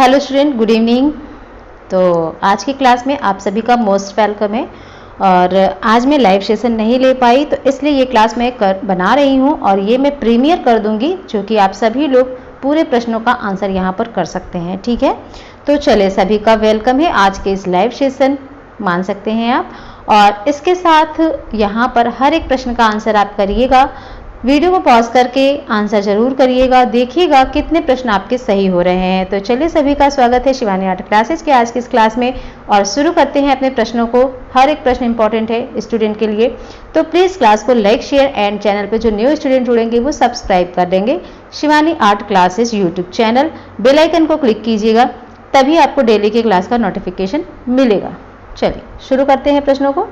Hello student, good evening. तो आज की क्लास में आप सभी का मोस्ट वेलकम है। और आज मैं लाइव सेशन नहीं ले पाई, तो इसलिए ये क्लास मैं बना रही हूँ और ये मैं प्रीमियर कर दूंगी, जो कि आप सभी लोग पूरे प्रश्नों का आंसर यहाँ पर कर सकते हैं। ठीक है, तो चले, सभी का वेलकम है आज के इस लाइव सेशन, मान सकते हैं आप। और इसके साथ यहाँ पर हर एक प्रश्न का आंसर आप करिएगा। वीडियो को पॉज करके आंसर जरूर करिएगा, देखिएगा कितने प्रश्न आपके सही हो रहे हैं। तो चलिए, सभी का स्वागत है शिवानी आर्ट क्लासेस के आज की इस क्लास में और शुरू करते हैं अपने प्रश्नों को। हर एक प्रश्न इंपॉर्टेंट है स्टूडेंट के लिए, तो प्लीज़ क्लास को लाइक, शेयर एंड चैनल पे जो न्यू स्टूडेंट जुड़ेंगे वो सब्सक्राइब कर देंगे Shivani art classes YouTube channel. Bell icon को क्लिक कीजिएगा, तभी आपको डेली की क्लास का नोटिफिकेशन मिलेगा। चलिए शुरू करते हैं प्रश्नों को।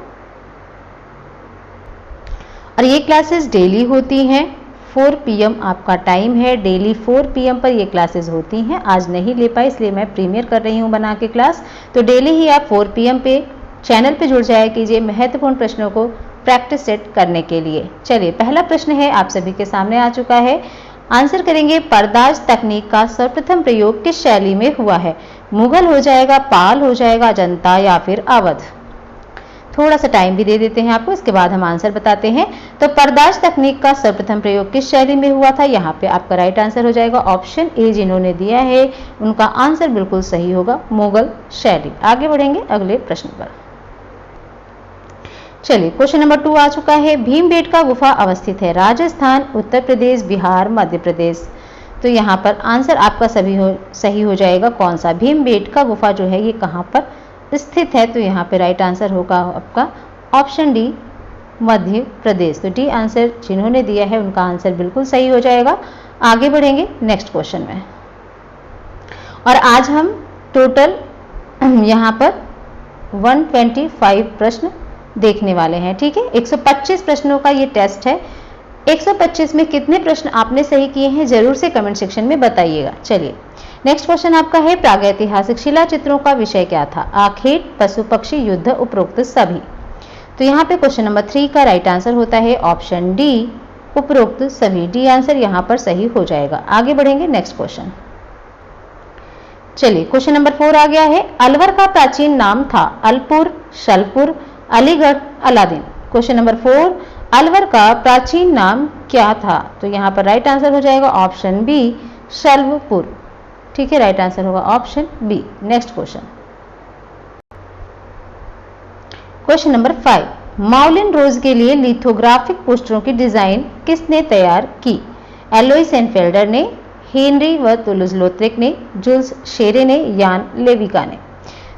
और ये क्लासेस डेली होती हैं, 4 PM आपका टाइम है, डेली 4 PM पर ये क्लासेस होती हैं। आज नहीं ले पाई इसलिए मैं प्रीमियर कर रही हूँ बना के क्लास। तो डेली ही आप 4 PM पे चैनल पे जुड़ जाया कीजिए महत्वपूर्ण प्रश्नों को प्रैक्टिस सेट करने के लिए। चलिए, पहला प्रश्न है आप सभी के सामने आ चुका है। आंसर करेंगे, पर्दाज तकनीक का सर्वप्रथम प्रयोग किस शैली में हुआ है? मुगल हो जाएगा, पाल हो जाएगा, अजंता या फिर अवध? थोड़ा सा टाइम भी दे देते हैं आपको, इसके बाद हम आंसर बताते हैं। तो पर्दाज तकनीक का सर्वप्रथम प्रयोग किस शैली में हुआ था? यहाँ पे आपका राइट आंसर हो जाएगा ऑप्शन ए, जिन्होंने दिया है उनका आंसर बिल्कुल सही होगा, मुगल शैली। आगे बढ़ेंगे अगले प्रश्न पर। चलिए, क्वेश्चन नंबर 2 आ चुका है। भीमबेटका गुफा अवस्थित है राजस्थान, उत्तर प्रदेश, बिहार, मध्य प्रदेश? तो यहाँ पर आंसर आपका सही हो जाएगा कौन सा? भीमबेटका गुफा जो है ये कहाँ पर स्थित है? तो यहाँ पे राइट आंसर होगा आपका ऑप्शन डी, मध्य प्रदेश। तो डी आंसर जिन्होंने दिया है उनका आंसर बिल्कुल सही हो जाएगा। आगे बढ़ेंगे नेक्स्ट क्वेश्चन में। और आज हम टोटल यहाँ पर 125 प्रश्न देखने वाले हैं। ठीक है, 125 प्रश्नों का ये टेस्ट है। 125 में कितने प्रश्न आपने सही किए हैं जरूर से कमेंट सेक्शन में बताइएगा। चलिए, नेक्स्ट क्वेश्चन आपका है, प्रागैतिहासिक शिला चित्रों का विषय क्या था? आखेट, पशु पक्षी, युद्ध, उपरोक्त सभी? तो यहाँ पे क्वेश्चन नंबर 3 का राइट आंसर होता है ऑप्शन डी, उपरोक्त सभी। डी आंसर यहाँ पर सही हो जाएगा। आगे बढ़ेंगे नेक्स्ट क्वेश्चन। चलिए, क्वेश्चन नंबर 4 आ गया है। अलवर का प्राचीन नाम था अलपुर, शलपुर, अलीगढ़, अलादीन? क्वेश्चन नंबर 4, अलवर का प्राचीन नाम क्या था? तो यहाँ पर राइट आंसर हो जाएगा ऑप्शन बी, शल्वपुर। ठीक है, राइट आंसर होगा option B. Next question, question number 5, Moulin Rouge के लिए लिथोग्राफिक पोस्टरों की डिजाइन किसने तैयार की? एलोइस एनफेल्डर ने, हेनरी व तुलुज लोत्रिक ने, जुल्स शेरे ने, यान लेविका ने?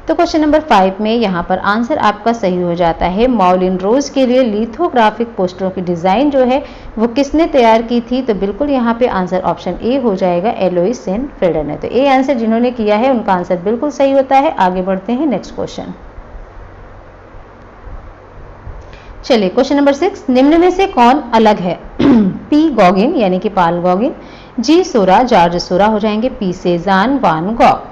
तो क्वेश्चन नंबर 5 में यहाँ पर आंसर आपका सही हो जाता है। माउलिन रोज के लिए लिथोग्राफिक पोस्टरों की डिजाइन जो है वो किसने तैयार की थी? तो बिल्कुल यहाँ पे आंसर ऑप्शन ए हो जाएगा, एलोइस एनफेल्डर ने। तो ए आंसर जिन्होंने किया है उनका आंसर बिल्कुल सही होता है। आगे बढ़ते हैं नेक्स्ट क्वेश्चन। चलिए, क्वेश्चन नंबर 6, निम्न में से कौन अलग है? पी गॉगिन यानी कि पाल गॉगिन, जी सोरा, जॉर्ज सोरा हो जाएंगे, पी सेजान, वान गॉग?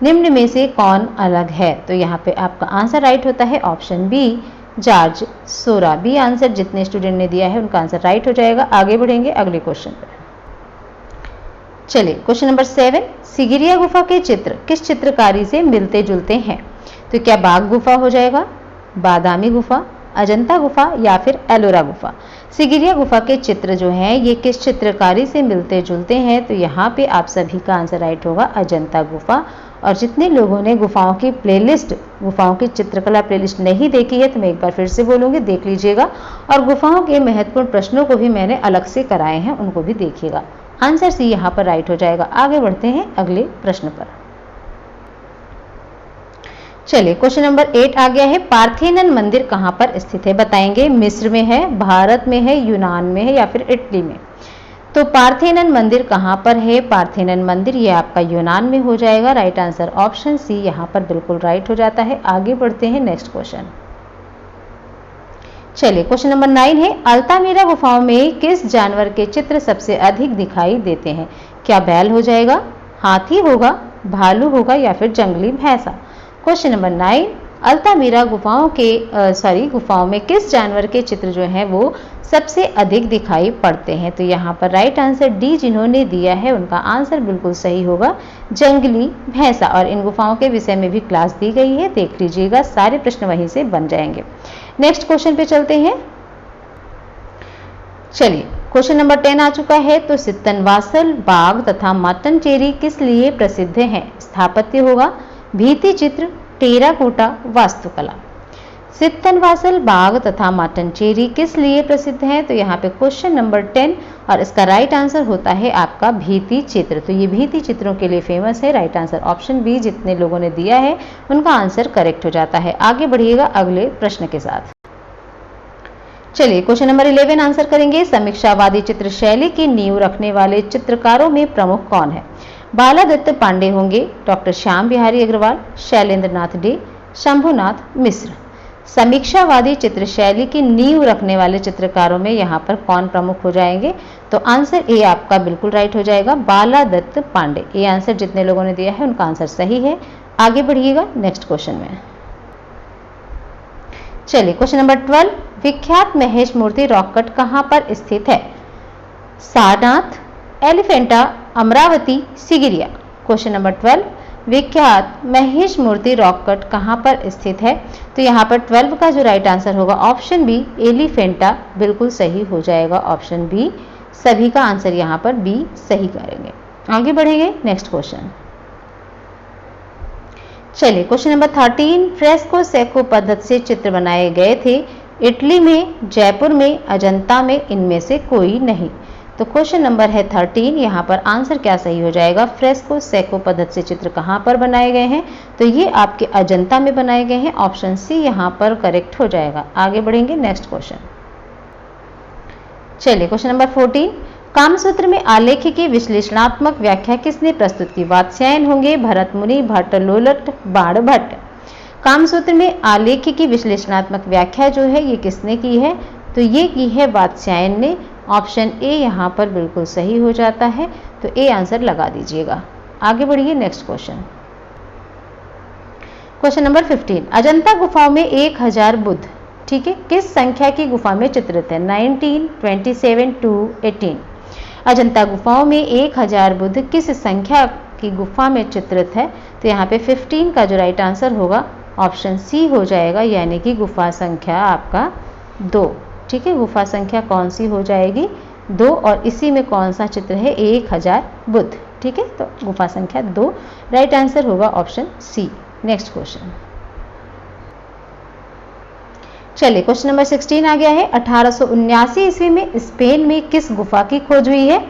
निम्न में से कौन अलग है? तो यहाँ पे आपका आंसर राइट होता है ऑप्शन बी, जॉर्ज सोरा। बी आंसर जितने स्टूडेंट ने दिया है उनका आंसर राइट हो जाएगा। आगे बढ़ेंगे अगले क्वेश्चन पर। चलिए, क्वेश्चन नंबर 7, सिगिरिया गुफा के चित्र किस चित्रकारी से मिलते जुलते हैं? तो क्या बाघ गुफा हो जाएगा, बादामी गुफा, अजंता गुफा या फिर एलोरा गुफा? सिगिरिया गुफा के चित्र जो हैं ये किस चित्रकारी से मिलते जुलते हैं? तो यहाँ पे आप सभी का आंसर राइट होगा अजंता गुफा। और जितने लोगों ने गुफाओं की प्लेलिस्ट, गुफाओं की चित्रकला प्लेलिस्ट नहीं देखी है तो मैं एक बार फिर से बोलूँगी, देख लीजिएगा। और गुफाओं के महत्वपूर्ण प्रश्नों को भी मैंने अलग से कराए हैं, उनको भी देखिएगा। आंसर सी यहाँ पर राइट हो जाएगा। आगे बढ़ते हैं अगले प्रश्न पर। चलिए, क्वेश्चन नंबर 8 आ गया है। पार्थेनन मंदिर कहाँ पर स्थित है? बताएंगे, मिस्र में है, भारत में है, यूनान में है या फिर इटली में? तो पार्थेनन मंदिर कहाँ पर है? पार्थेनन मंदिर ये आपका यूनान में हो जाएगा। राइट आंसर ऑप्शन सी यहाँ पर बिल्कुल राइट हो जाता है। आगे बढ़ते हैं नेक्स्ट क्वेश्चन। चलिए, क्वेश्चन नंबर 9 है, अल्तामिरा गुफाओं में किस जानवर के चित्र सबसे अधिक दिखाई देते हैं? क्या बैल हो जाएगा, हाथी होगा, भालू होगा या फिर जंगली भैंसा? क्वेश्चन नंबर 9, अल्तामीरा गुफाओं में किस जानवर के चित्र जो हैं वो सबसे अधिक दिखाई पड़ते हैं? तो यहाँ पर राइट आंसर डी जिन्होंने दिया है उनका आंसर बिल्कुल सही होगा, जंगली भैंसा। और इन गुफाओं के विषय में भी क्लास दी गई है, देख लीजिएगा, सारे प्रश्न वहीं से बन जाएंगे। नेक्स्ट क्वेश्चन पे चलते हैं। चलिए, क्वेश्चन नंबर 10 आ चुका है। तो सित्तनवासल बाग तथा मट्टनचेरी किस लिए प्रसिद्ध हैं? स्थापत्य होगा, भित्ति चित्र, टेराकोटा, वास्तुकला। सित्तनवासल बाग तथा मट्टनचेरी किस लिए प्रसिद्ध हैं? तो यहाँ पे क्वेश्चन नंबर 10 और इसका राइट आंसर होता है आपका भित्ति चित्र। तो ये भित्ति चित्रों के लिए फेमस है। राइट आंसर ऑप्शन बी जितने लोगों ने दिया है उनका आंसर करेक्ट हो जाता है। आगे बढ़िएगा अगले प्रश्न के साथ। चलिए, क्वेश्चन नंबर 11 आंसर करेंगे। समीक्षावादी चित्र शैली की नींव रखने वाले चित्रकारों में प्रमुख कौन है? बालादत्त पांडे होंगे, डॉक्टर श्याम बिहारी अग्रवाल, शैलेंद्र नाथ डे, शंभुनाथ मिश्र। समीक्षावादी चित्र शैली की नींव रखने वाले चित्रकारों में यहाँ पर कौन प्रमुख हो जाएंगे? तो आंसर ए आपका बिल्कुल राइट हो जाएगा, बालादत्त पांडे। ये आंसर जितने लोगों ने दिया है उनका आंसर सही है। आगे बढ़िएगा नेक्स्ट क्वेश्चन में। चलिए, क्वेश्चन नंबर 12, विख्यात महेश मूर्ति रॉक कट कहाँ पर स्थित है? सारनाथ, एलिफेंटा, अमरावती, सिगिरिया। क्वेश्चन नंबर 12, विख्यात महेश मूर्ति रॉक कट कहाँ पर स्थित है? तो यहाँ पर 12 का जो राइट आंसर होगा ऑप्शन बी, एलिफेंटा, बिल्कुल सही हो जाएगा ऑप्शन बी। सभी का आंसर यहाँ पर बी सही करेंगे। आगे बढ़ेंगे नेक्स्ट क्वेश्चन। चलिए, क्वेश्चन नंबर 13, फ्रेस्को सेको पद्धति से चित्र बनाए गए थे। इटली में, जयपुर में, अजंता में, इनमें से कोई नहीं। तो क्वेश्चन नंबर है 13, यहाँ पर आंसर क्या सही हो जाएगा? फ्रेस्को सेको पद्धति से चित्र कहाँ पर बनाए गए हैं? तो ये आपके अजंता में बनाए गए हैं। ऑप्शन सी यहाँ पर करेक्ट हो जाएगा। आगे बढ़ेंगे नेक्स्ट क्वेश्चन। चलिए, क्वेश्चन नंबर 14, कामसूत्र में आलेख की विश्लेषणात्मक व्याख्या किसने प्रस्तुत की? वात्स्यायन होंगे, भरत मुनि, भट्ट लोलट, बाण भट्ट। कामसूत्र में आलेख की विश्लेषणात्मक व्याख्या जो है ये किसने की है? तो ये की है वात्स्यायन ने। ऑप्शन ए यहाँ पर बिल्कुल सही हो जाता है, तो ए आंसर लगा दीजिएगा। आगे बढ़िए next question. Question number 15, Ajanta गुफाओं में 1000 बुद्ध, ठीक है, किस संख्या की गुफा में चित्रित है? 19, 27, 2, 18। अजंता गुफाओं में 1000 बुद्ध किस संख्या की गुफा में चित्रित है? तो यहाँ पे 15 का जो राइट आंसर होगा ऑप्शन सी हो जाएगा, यानी कि गुफा संख्या आपका 2। ठीक है, गुफा संख्या कौन सी हो जाएगी? 2। और इसी में कौन सा चित्र है? 1000 बुद्ध। ठीक है, तो गुफा संख्या 2 राइट आंसर होगा ऑप्शन सी। Next question. चलिए, क्वेश्चन नंबर 16 आ गया है। 1879 ईस्वी में स्पेन में किस गुफा की खोज हुई है?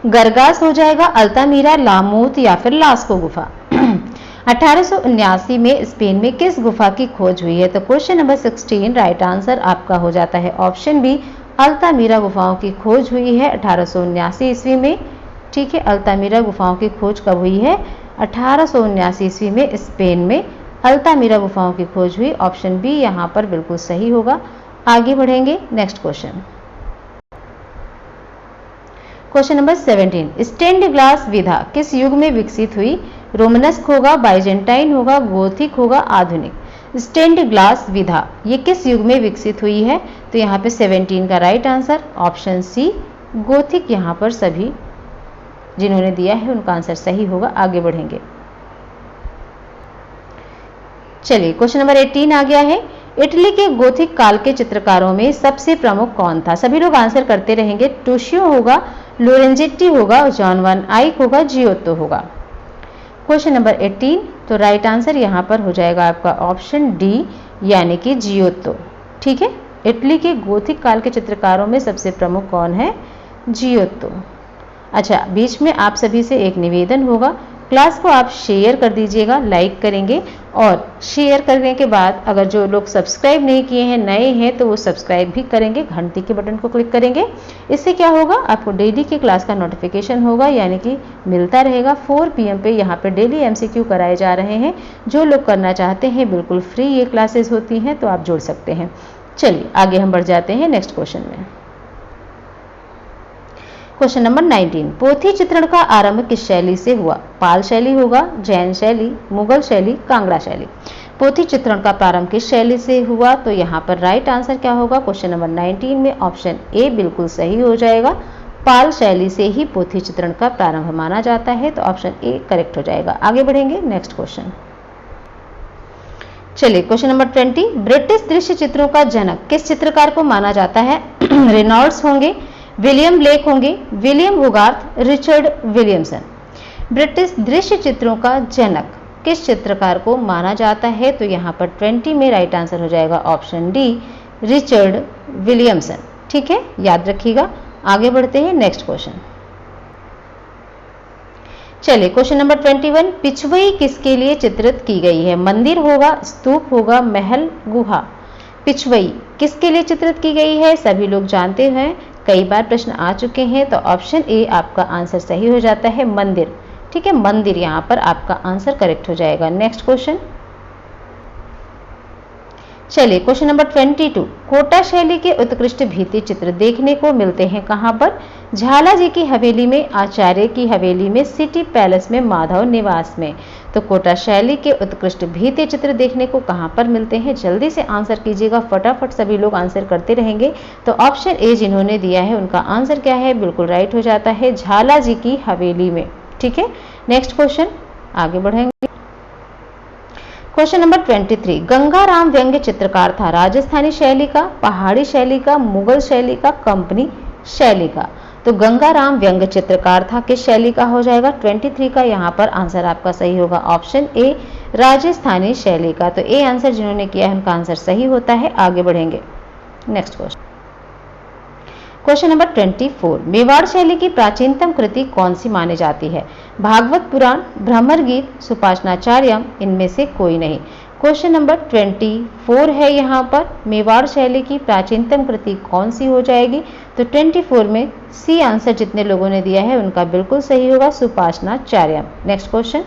गरगास हो जाएगा, अल्तामीरा, लामूत या फिर लास्को गुफा। 1879 में स्पेन में किस गुफा की खोज हुई है? तो क्वेश्चन नंबर 16 राइट आंसर आपका हो जाता है ऑप्शन बी, अल्तामीरा गुफाओं की खोज हुई है 1879 ईस्वी में। ठीक है, अल्तामीरा गुफाओं की खोज कब हुई है? 1879 ईस्वी में स्पेन में अल्तामीरा गुफाओं की खोज हुई। ऑप्शन बी यहाँ पर बिल्कुल सही होगा। आगे बढ़ेंगे next question. Question number 17, stained glass विधा किस युग में विकसित हुई? रोमनस्क होगा, बाइजेंटाइन होगा, गोथिक होगा, आधुनिक। स्टेन्ड ग्लास विधा ये किस युग में विकसित हुई है? तो यहाँ पे 17 का right answer option C, Gothic यहाँ पर सभी जिन्होंने दिया है उनका आंसर सही होगा। आगे बढ़ेंगे। चलिए, क्वेश्चन नंबर 18 आ गया है। इटली के गोथिक काल के चित्रकारों में सबसे प्रमुख कौन था? सभी लोग आंसर करते रहेंगे। टूशियो होगा, लोरेंजेटी होगा, जॉन वन आइक होगा, जियोत्तो होगा। क्वेश्चन नंबर 18, तो राइट आंसर यहाँ पर हो जाएगा आपका ऑप्शन डी, यानी कि जियोत्तो। ठीक है, इटली के गोथिक काल के चित्रकारों में सबसे प्रमुख कौन है? जियोत्तो। अच्छा, बीच में आप सभी से एक निवेदन होगा, क्लास को आप शेयर कर दीजिएगा, लाइक करेंगे और शेयर करने के बाद अगर जो लोग सब्सक्राइब नहीं किए हैं, नए हैं, तो वो सब्सक्राइब भी करेंगे, घंटी के बटन को क्लिक करेंगे। इससे क्या होगा? आपको डेली की क्लास का नोटिफिकेशन होगा, यानी कि मिलता रहेगा। 4 PM पे यहाँ पे डेली MCQ कराए जा रहे हैं। जो लोग करना चाहते हैं बिल्कुल फ्री ये क्लासेस होती हैं, तो आप जुड़ सकते हैं। चलिए, आगे हम बढ़ जाते हैं नेक्स्ट क्वेश्चन में। क्वेश्चन नंबर 19, पोथी चित्रण का आरंभ किस शैली से हुआ? पाल शैली होगा, जैन शैली, मुगल शैली, कांगड़ा शैली। पोथी चित्रण का प्रारंभ किस शैली से हुआ? तो यहाँ पर राइट आंसर क्या होगा? क्वेश्चन नंबर 19 में ऑप्शन ए बिल्कुल सही हो जाएगा। पाल शैली से ही पोथी चित्रण का प्रारंभ माना जाता है, तो ऑप्शन ए करेक्ट हो जाएगा। आगे बढ़ेंगे नेक्स्ट क्वेश्चन। चलिए क्वेश्चन नंबर 20, ब्रिटिश दृश्य चित्रों का जनक किस चित्रकार को माना जाता है? रेनॉल्ड्स होंगे, विलियम ब्लेक होंगे, विलियम होगार्थ, रिचर्ड विलियमसन। ब्रिटिश दृश्य चित्रों का जनक किस चित्रकार को माना जाता है? तो यहाँ पर 20 में राइट आंसर हो जाएगा ऑप्शन डी, रिचर्ड विलियमसन। ठीक है, याद रखिएगा। आगे बढ़ते हैं नेक्स्ट क्वेश्चन। चलिए क्वेश्चन नंबर 21, पिछवई किसके लिए चित्रित की गई है? मंदिर होगा, स्तूप होगा, महल, गुहा। पिछवई किसके लिए चित्रित की गई है? सभी लोग जानते हैं, कई बार प्रश्न आ चुके हैं, तो ऑप्शन ए आपका आंसर सही हो जाता है, मंदिर। ठीक है, मंदिर यहां पर आपका आंसर करेक्ट हो जाएगा। Next question. चलिए क्वेश्चन नंबर 22, कोटा शैली के उत्कृष्ट भित्ति चित्र देखने को मिलते हैं कहां पर? झाला जी की हवेली में, आचार्य की हवेली में, सिटी पैलेस में, माधव निवास में। तो कोटा शैली के उत्कृष्ट भित्ति चित्र देखने को कहां पर मिलते हैं? जल्दी से आंसर कीजिएगा, फटाफट सभी लोग आंसर करते रहेंगे। तो ऑप्शन ए जिन्होंने दिया है उनका आंसर क्या है? बिल्कुल राइट हो जाता है, झाला जी की हवेली में। ठीक है, नेक्स्ट क्वेश्चन आगे बढ़ेंगे। क्वेश्चन नंबर 23, गंगाराम व्यंग्य चित्रकार था राजस्थानी शैली का, पहाड़ी शैली का, मुगल शैली का, कंपनी शैली का। तो गंगाराम व्यंग्य चित्रकार था किस शैली का हो जाएगा? 23 का यहाँ पर आंसर आपका सही होगा, ऑप्शन ए, राजस्थानी शैली का। तो ए आंसर जिन्होंने किया है उनका आंसर सही होता है। आगे बढ़ेंगे next question. Question number 24, Mewar शैली की प्राचीनतम कृति कौन सी मानी जाती है? भागवत पुराण, भ्रमर गीत, सुपाशनाचार्यम, इनमें से कोई नहीं। क्वेश्चन नंबर 24 है यहाँ पर, मेवाड़ शैली की प्राचीनतम कृति कौन सी हो जाएगी? तो 24 में सी आंसर जितने लोगों ने दिया है उनका बिल्कुल सही होगा, सुपाशनाचार्यम। Next question.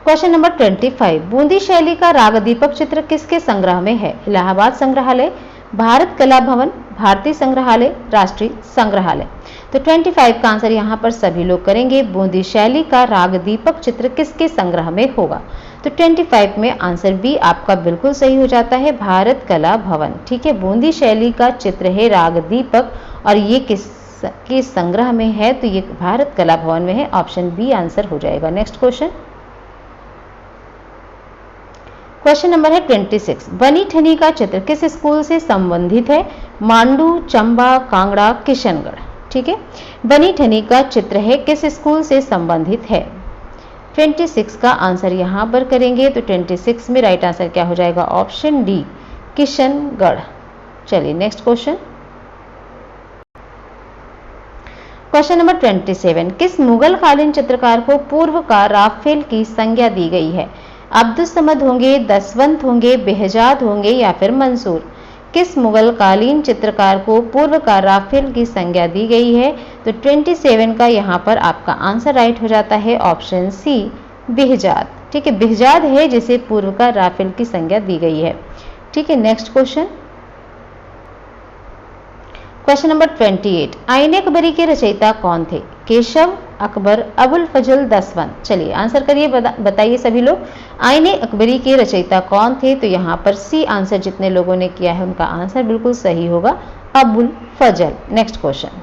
Question number 25, Bundi शैली का राग दीपक चित्र किसके संग्रह में है? इलाहाबाद संग्रहालय, भारत कला भवन, भारतीय संग्रहालय, राष्ट्रीय संग्रहालय। तो 25 का आंसर यहाँ पर सभी लोग करेंगे, बूंदी शैली का राग दीपक चित्र किसके संग्रह में होगा? तो 25 में आंसर बी आपका बिल्कुल सही हो जाता है, भारत कला भवन। ठीक है, बूंदी शैली का चित्र है राग दीपक और ये किसके संग्रह में है? तो ये भारत कला भवन में है, ऑप्शन बी आंसर हो जाएगा। Next question. क्वेश्चन नंबर है 26, बनी ठनी का चित्र किस स्कूल से संबंधित है? मांडू, चंबा, कांगड़ा, किशनगढ़। ठीक है, बनी ठनी का चित्र है किस स्कूल से संबंधित है? 26 का आंसर यहां पर करेंगे, तो 26 में राइट आंसर क्या हो जाएगा? Option D, Kishangarh. चलिए नेक्स्ट क्वेश्चन। क्वेश्चन नंबर 27, किस मुगल कालीन चित्रकार को पूर्व का राफेल की संज्ञा दी गई है? अब्दुल समद होंगे, दसवंत होंगे, बेहजाद होंगे या फिर मंसूर। किस मुगल कालीन चित्रकार को पूर्व का राफेल की संज्ञा दी गई है? तो 27 का यहाँ पर आपका आंसर राइट हो जाता है, ऑप्शन सी, बेहजाद। ठीक है, बेहजाद है जिसे पूर्व का राफेल की संज्ञा दी गई है। ठीक है, नेक्स्ट क्वेश्चन। क्वेश्चन नंबर 28, आईने अकबरी के रचयिता कौन थे? केशव, अकबर, अबुल फजल, दसवंत। चलिए आंसर करिए, बताइए सभी लोग, आईने अकबरी के रचयिता कौन थे? तो यहाँ पर सी आंसर जितने लोगों ने किया है उनका आंसर बिल्कुल सही होगा, Abul Fazal. Next question.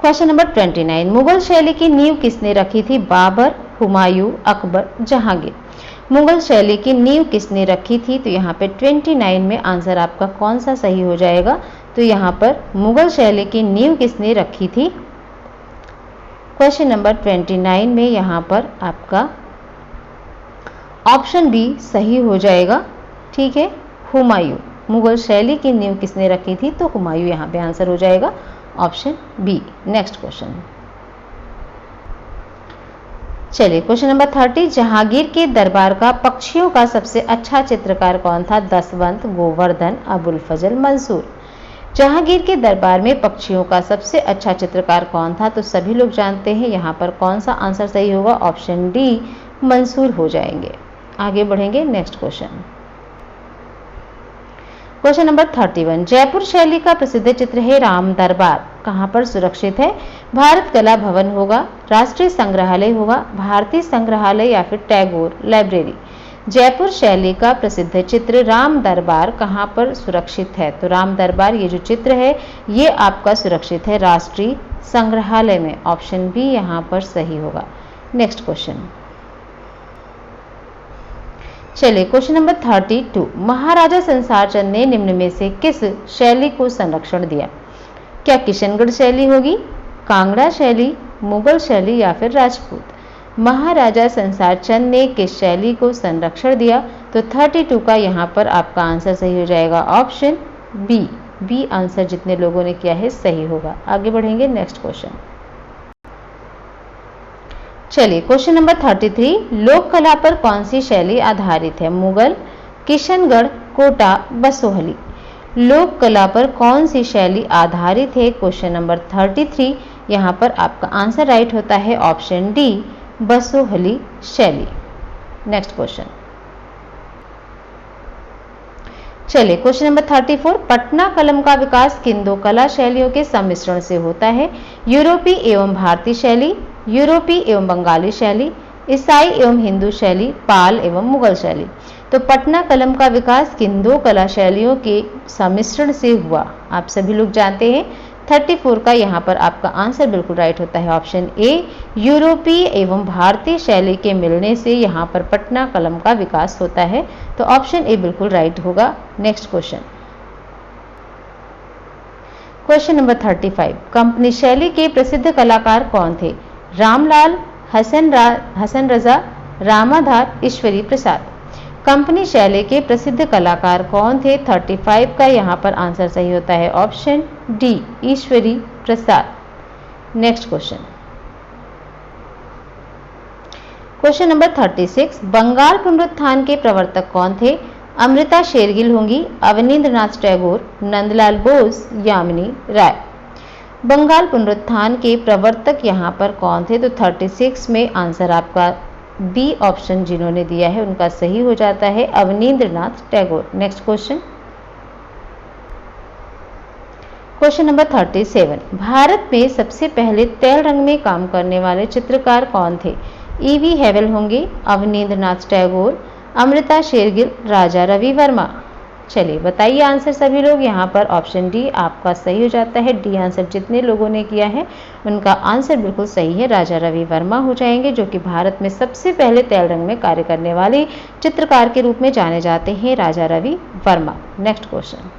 Question number 29, Mughal शैली की नींव किसने रखी थी? बाबर, हुमायूं, अकबर, जहांगीर। मुगल शैली की नींव किसने रखी थी? तो यहाँ पे 29 में आंसर आपका कौन सा सही हो जाएगा? तो यहाँ पर मुगल शैली की नींव किसने रखी थी? क्वेश्चन नंबर 29 में यहाँ पर आपका ऑप्शन बी सही हो जाएगा। ठीक है, हुमायूं। मुगल शैली की नींव किसने रखी थी? तो हुमायूं यहाँ पे आंसर हो जाएगा, ऑप्शन बी। Next question. चलिए क्वेश्चन नंबर 30, जहांगीर के दरबार का पक्षियों का सबसे अच्छा चित्रकार कौन था? दसवंत, गोवर्धन, अबुल फजल, मंसूर। जहांगीर के दरबार में पक्षियों का सबसे अच्छा चित्रकार कौन था? तो सभी लोग जानते हैं, यहाँ पर कौन सा आंसर सही होगा? ऑप्शन डी, मंसूर हो जाएंगे। आगे बढ़ेंगे next question. Question number 31, Jaipur शैली का प्रसिद्ध चित्र है राम दरबार, कहाँ पर सुरक्षित है? भारत कला भवन होगा, राष्ट्रीय संग्रहालय होगा, भारतीय संग्रहालय या फिर टैगोर लाइब्रेरी। जयपुर शैली का प्रसिद्ध चित्र राम दरबार कहाँ पर सुरक्षित है? तो राम दरबार ये जो चित्र है ये आपका सुरक्षित है राष्ट्रीय संग्रहालय में। ऑप्शन बी यहाँ पर सही होगा। नेक्स्ट क्वेश्चन, चलिए क्वेश्चन नंबर 32, महाराजा संसार चंद ने निम्न में से किस शैली को संरक्षण दिया? क्या किशनगढ़ शैली होगी, कांगड़ा शैली, मुगल शैली या फिर राजपूत? महाराजा संसार चंद ने किस शैली को संरक्षण दिया? तो 32 का यहाँ पर आपका आंसर सही हो जाएगा ऑप्शन बी आंसर जितने लोगों ने किया है सही होगा। आगे बढ़ेंगे नेक्स्ट क्वेश्चन। चलिए क्वेश्चन नंबर 33, लोक कला पर कौन सी शैली आधारित है? मुगल, किशनगढ़, कोटा, बसोहली। लोक कला पर कौन सी शैली आधारित है? क्वेश्चन नंबर 33, यहाँ पर आपका आंसर राइट होता है ऑप्शन डी, बसोहली शैली। नेक्स्ट क्वेश्चन, चलिए क्वेश्चन नंबर 34, पटना कलम का विकास किन दो कला शैलियों के सम्मिश्रण से होता है? यूरोपीय एवं भारतीय शैली, यूरोपीय एवं बंगाली शैली, ईसाई एवं हिंदू शैली, पाल एवं मुगल शैली। तो पटना कलम का विकास किन दो कला शैलियों के सम्मिश्रण से हुआ? आप सभी लोग जानते हैं। 34 का यहाँ पर आपका आंसर बिल्कुल राइट होता है ऑप्शन ए, यूरोपीय एवं भारतीय शैली के मिलने से यहाँ पर पटना कलम का विकास होता है। तो ऑप्शन ए बिल्कुल राइट होगा। Next question, question number 35, company शैली के प्रसिद्ध कलाकार कौन थे? रामलाल, हसन रजा, रामाधार, ईश्वरी प्रसाद। कंपनी शैली के प्रसिद्ध कलाकार कौन थे? 35 का यहाँ पर आंसर सही होता है option D, Ishwari Prasad. Next question, question number 36, Bengal पुनरुत्थान के प्रवर्तक कौन थे? अमृता शेरगिल होंगी, अवनींद्रनाथ टैगोर, नंदलाल बोस, यामिनी राय। बंगाल पुनरुत्थान के प्रवर्तक यहाँ पर कौन थे? तो 36 में आंसर आपका बी ऑप्शन जिन्होंने दिया है उनका सही हो जाता है, Abanindranath Tagore. Next question, question number 37, Bharat में सबसे पहले तेल रंग में काम करने वाले चित्रकार कौन थे? ईवी हेवल होंगे, अवनींद्रनाथ टैगोर, अमृता शेरगिल, राजा रवि वर्मा। चलिए बताइए आंसर सभी लोग। यहाँ पर ऑप्शन डी आपका सही हो जाता है। डी आंसर जितने लोगों ने किया है उनका आंसर बिल्कुल सही है, राजा रवि वर्मा हो जाएंगे, जो कि भारत में सबसे पहले तेल रंग में कार्य करने वाले चित्रकार के रूप में जाने जाते हैं, Raja Ravi Varma. Next question,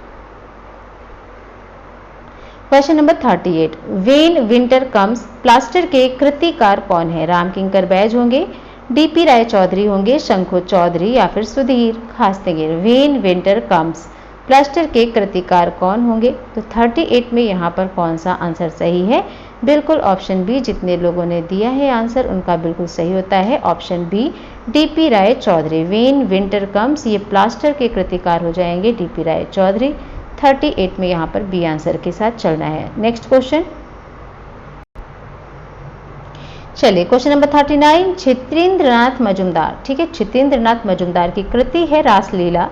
question number 38, when winter comes plaster के कृतिकार कौन है? रामकिंकर बैज होंगे, डीपी राय चौधरी होंगे, शंखु चौधरी या फिर Sudhir Khastgir. When winter comes plaster के कृतिकार कौन होंगे? तो 38 में यहाँ पर कौन सा आंसर सही है? बिल्कुल ऑप्शन बी जितने लोगों ने दिया है आंसर उनका बिल्कुल सही होता है, option B, DP Roy Chowdhury. When winter comes ये प्लास्टर के कृतिकार हो जाएंगे डीपी राय चौधरी। 38 में यहाँ पर बी आंसर के साथ चलना है। नेक्स्ट क्वेश्चन, चलिए क्वेश्चन नंबर 39, चित्रेंद्रनाथ मजुमदार, ठीक है, चित्रेंद्रनाथ मजुमदार की कृति है रासलीला।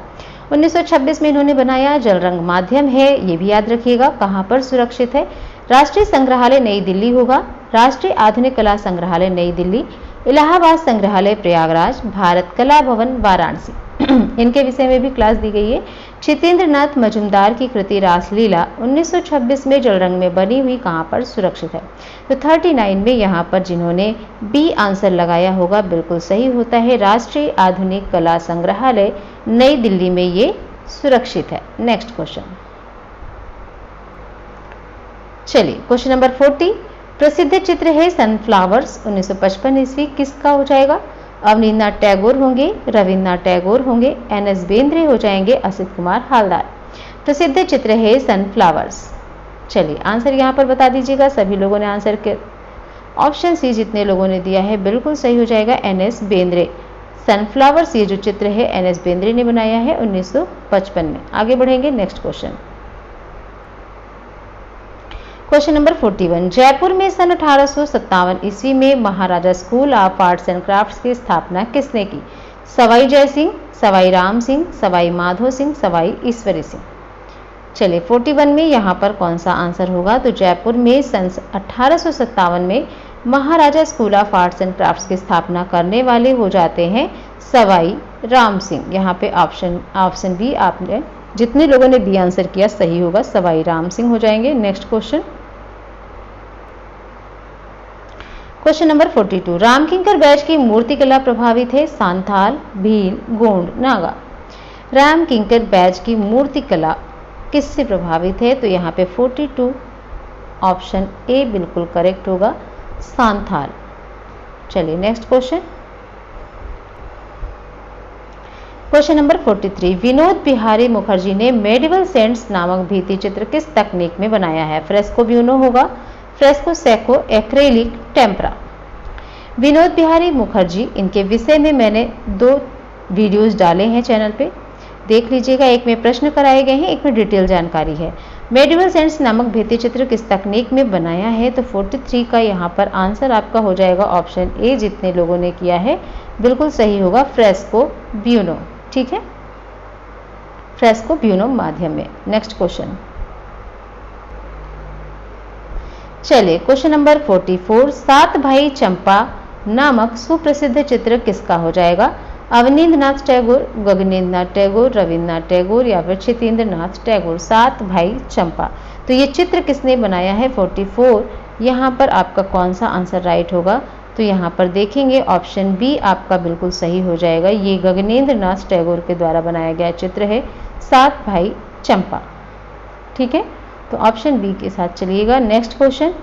1926 में इन्होंने बनाया। जल रंग माध्यम है, ये भी याद रखिएगा। कहाँ पर सुरक्षित है? राष्ट्रीय संग्रहालय नई दिल्ली होगा, राष्ट्रीय आधुनिक कला संग्रहालय नई दिल्ली, इलाहाबाद संग्रहालय प्रयागराज, भारत कला भवन वाराणसी। इनके विषय में भी क्लास दी गई है। चित्रेंद्रनाथ मजुमदार की कृति रासलीला 1926 में जल रंग में बनी हुई कहाँ पर सुरक्षित है? तो 39 में यहाँ पर जिन्होंने बी आंसर लगाया होगा बिल्कुल सही होता है, राष्ट्रीय आधुनिक कला संग्रहालय नई दिल्ली में ये सुरक्षित है। नेक्स्ट क्वेश्चन, चलिए क्वेश्चन नंबर 40, प्रसिद्ध चित्र है सनफ्लावर्स 1955 ईस्वी, किसका हो जाएगा? अवनींद्रनाथ टैगोर होंगे, रविन्द्रनाथ टैगोर होंगे, एन.एस. बेंद्रे हो जाएंगे, असित कुमार हालदार। प्रसिद्ध चित्र है सनफ्लावर्स। चलिए आंसर यहाँ पर बता दीजिएगा। सभी लोगों ने आंसर के ऑप्शन सी जितने लोगों ने दिया है बिल्कुल सही हो जाएगा, एन.एस. बेंद्रे। सनफ्लावर्स ये जो चित्र है एन.एस. बेंद्रे ने बनाया है 1955 में। आगे बढ़ेंगे next question, question number 41, Jaipur में सन 1857 ईस्वी में Maharaja school of arts and crafts की स्थापना किसने की? सवाई जय सिंह, सवाई राम सिंह, सवाई माधो सिंह, सवाई ईश्वरी सिंह। चलिए 41 में यहाँ पर कौन सा आंसर होगा? तो जयपुर में सन 1857 में Maharaja school of arts and crafts की स्थापना करने वाले हो जाते हैं सवाई राम सिंह। यहाँ पे ऑप्शन बी, आपने जितने लोगों ने बी आंसर किया सही होगा, सवाई राम सिंह हो जाएंगे। Next question, question number 42, Ramkinkar batch की मूर्तिकला प्रभावित है सांथाल, भील, गोंड, नागा। रामकिंकर बैच की मूर्तिकला किससे प्रभावित है? तो यहाँ पे 42 ऑप्शन ए बिल्कुल करेक्ट होगा, सांथाल। चलिए next question, question number 43, Vinod Bihari Mukherjee ने मेडिवल सेंट्स नामक भित्ति चित्र किस तकनीक में बनाया है? फ्रेस्को ब्यूनो होगा, fresco Seiko, acrylic, tempera. Vinod Bihari Mukherjee, इनके विषय में मैंने 2 वीडियोस डाले हैं चैनल पे, देख लीजिएगा। एक में प्रश्न कराए गए हैं, एक में डिटेल जानकारी है। मेडिवल सेंट्स नामक भित्ति चित्र किस तकनीक में बनाया है? तो 43 का यहाँ पर आंसर आपका हो जाएगा ऑप्शन ए, जितने लोगों ने किया है बिल्कुल सही होगा, फ्रेस्को ब्यूनो। ठीक है, फ्रेस्को ब्यूनो माध्यम में। नेक्स्ट क्वेश्चन, चलिए क्वेश्चन नंबर 44, सात भाई चंपा नामक सुप्रसिद्ध चित्र किसका हो जाएगा? अवनींद्रनाथ टैगोर, गगनेंद्रनाथ टैगोर, रविन्द्रनाथ टैगोर या फिर क्षितेंद्रनाथ टैगोर। सात भाई चंपा, तो ये चित्र किसने बनाया है? 44 यहाँ पर आपका कौन सा आंसर राइट होगा? तो यहाँ पर देखेंगे ऑप्शन बी आपका बिल्कुल सही हो जाएगा। ये गगनेंद्रनाथ टैगोर के द्वारा बनाया गया चित्र है, सात भाई चंपा। ठीक है, तो ऑप्शन बी के साथ चलिएगा। नेक्स्ट क्वेश्चन,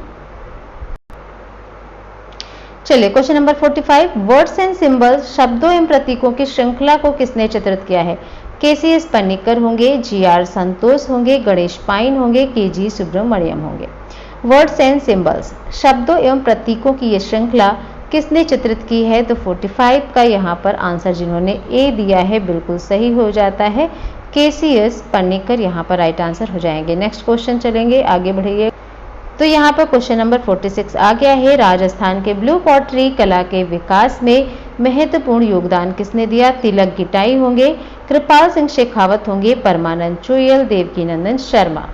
चलिए question number 45, words and symbols शब्दों एवं प्रतीकों की श्रृंखला को किसने चित्रित किया है? केसीएस पन्नीकर होंगे, जीआर संतोष होंगे, गणेश पाइन होंगे, केजी सुब्रमण्यम होंगे। वर्ड्स एंड सिंबल्स शब्दों एवं प्रतीकों की ये श्रृंखला किसने चित्रित की है? तो 45 का यहाँ पर आंसर जिन्होंने ए दिया है बिल्कुल सही हो जाता है, केसीएस पन्नीकर यहाँ पर राइट आंसर हो जाएंगे। नेक्स्ट क्वेश्चन चलेंगे, आगे बढ़िए। तो यहाँ पर क्वेश्चन नंबर 46 आ गया है, राजस्थान के ब्लू पॉटरी कला के विकास में महत्वपूर्ण योगदान किसने दिया? तिलक गिटाई होंगे, कृपाल सिंह शेखावत होंगे, परमानंद चुयल, देवकीनंदन शर्मा।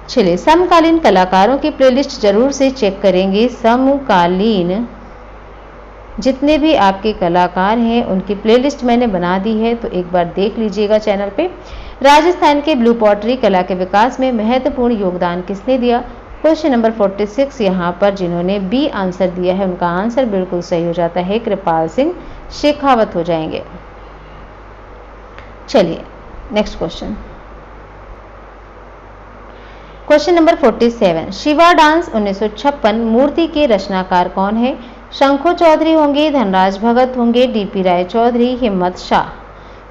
चलिए समकालीन कलाकारों की प्लेलिस्ट जरूर से चेक करेंगे। समकालीन जितने भी आपके कलाकार हैं उनकी प्लेलिस्ट मैंने बना दी है, तो एक बार देख लीजिएगा चैनल पे। राजस्थान के ब्लू पॉटरी कला के विकास में महत्वपूर्ण योगदान किसने दिया? क्वेश्चन नंबर 46 यहाँ पर जिन्होंने बी आंसर दिया है उनका आंसर बिल्कुल सही हो जाता है, कृपाल सिंह शेखावत हो जाएंगे। चलिए next question, question number 47, Shiva dance 1956 मूर्ति के रचनाकार कौन है? शंखो चौधरी होंगे, धनराज भगत होंगे, डीपी राय चौधरी, हिम्मत शाह।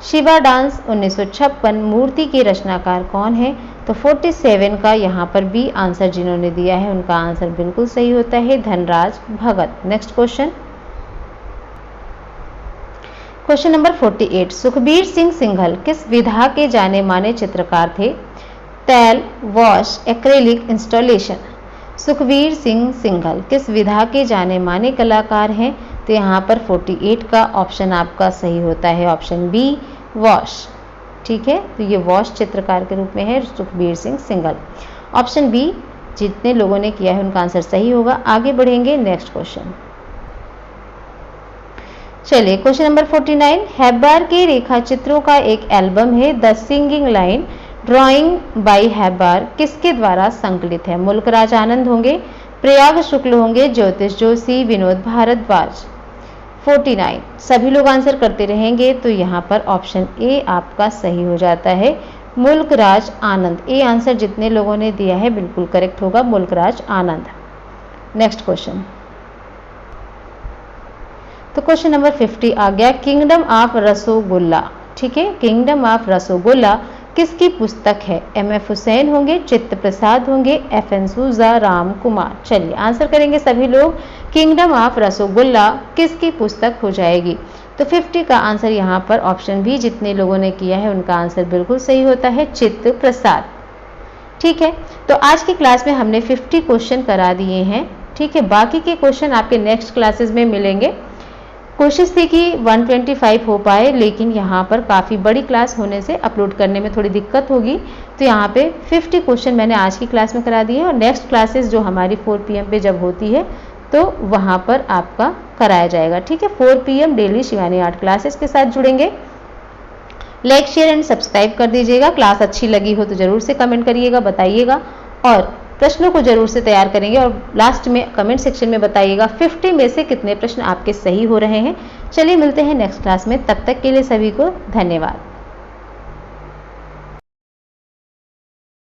शिवा डांस 1956 मूर्ति के रचनाकार कौन है? तो 47 का यहाँ पर बी आंसर जिन्होंने दिया है उनका आंसर बिल्कुल सही होता है, Dhanraj Bhagat. Next question, question number 48, Sukhbir Singh Singhal किस विधा के जाने माने चित्रकार थे? तैल, wash, acrylic, installation. Sukhbir Singh Singhal किस विधा के जाने माने कलाकार हैं? तो यहाँ पर 48 का ऑप्शन आपका सही होता है, ऑप्शन बी वॉश। ठीक है, तो ये वॉश चित्रकार के रूप में है सुखबीर सिंह सिंघल। ऑप्शन बी जितने लोगों ने किया है उनका आंसर सही होगा। आगे बढ़ेंगे नेक्स्ट क्वेश्चन। चलिए क्वेश्चन नंबर 49, हैब्बार के रेखा चित्रों का एक एल्बम है the singing line drawing by Hebbar किसके द्वारा संकलित है? मुल्कराज आनंद होंगे, प्रयाग शुक्ल होंगे, ज्योतिष जोशी, विनोद भारद्वाज। 49 सभी लोग आंसर करते रहेंगे, तो यहाँ पर ऑप्शन ए आपका सही हो जाता है, मुल्कराज आनंद। ए आंसर जितने लोगों ने दिया है बिल्कुल करेक्ट होगा, मुल्कराज आनंद। नेक्स्ट क्वेश्चन, तो क्वेश्चन नंबर 50 आ गया, किंगडम ऑफ रसोगोल्ला। ठीक है, किंगडम ऑफ रसोगोल्ला किसकी पुस्तक है? एम.एफ. हुसैन होंगे, चित्त प्रसाद होंगे, एफ.एन. सूजा, राम कुमार। चलिए आंसर करेंगे सभी लोग, किंगडम ऑफ रसोगोल्ला किसकी पुस्तक हो जाएगी? तो 50 का आंसर यहाँ पर ऑप्शन बी जितने लोगों ने किया है उनका आंसर बिल्कुल सही होता है, चित्त प्रसाद। ठीक है, तो आज की क्लास में हमने 50 क्वेश्चन करा दिए हैं। ठीक है, बाकी के क्वेश्चन आपके नेक्स्ट क्लासेस में मिलेंगे। कोशिश थी कि 125 हो पाए, लेकिन यहाँ पर काफ़ी बड़ी क्लास होने से अपलोड करने में थोड़ी दिक्कत होगी, तो यहाँ पे 50 क्वेश्चन मैंने आज की क्लास में करा दिए हैं और नेक्स्ट क्लासेस जो हमारी 4 PM पे जब होती है तो वहाँ पर आपका कराया जाएगा। ठीक है, 4 PM daily Shivani art classes के साथ जुड़ेंगे। लाइक शेयर एंड सब्सक्राइब कर दीजिएगा। क्लास अच्छी लगी हो तो ज़रूर से कमेंट करिएगा, बताइएगा और प्रश्नों को जरूर से तैयार करेंगे और लास्ट में कमेंट सेक्शन में बताइएगा 50 में से कितने प्रश्न आपके सही हो रहे हैं। चलिए मिलते हैं नेक्स्ट क्लास में, तब तक के लिए सभी को धन्यवाद।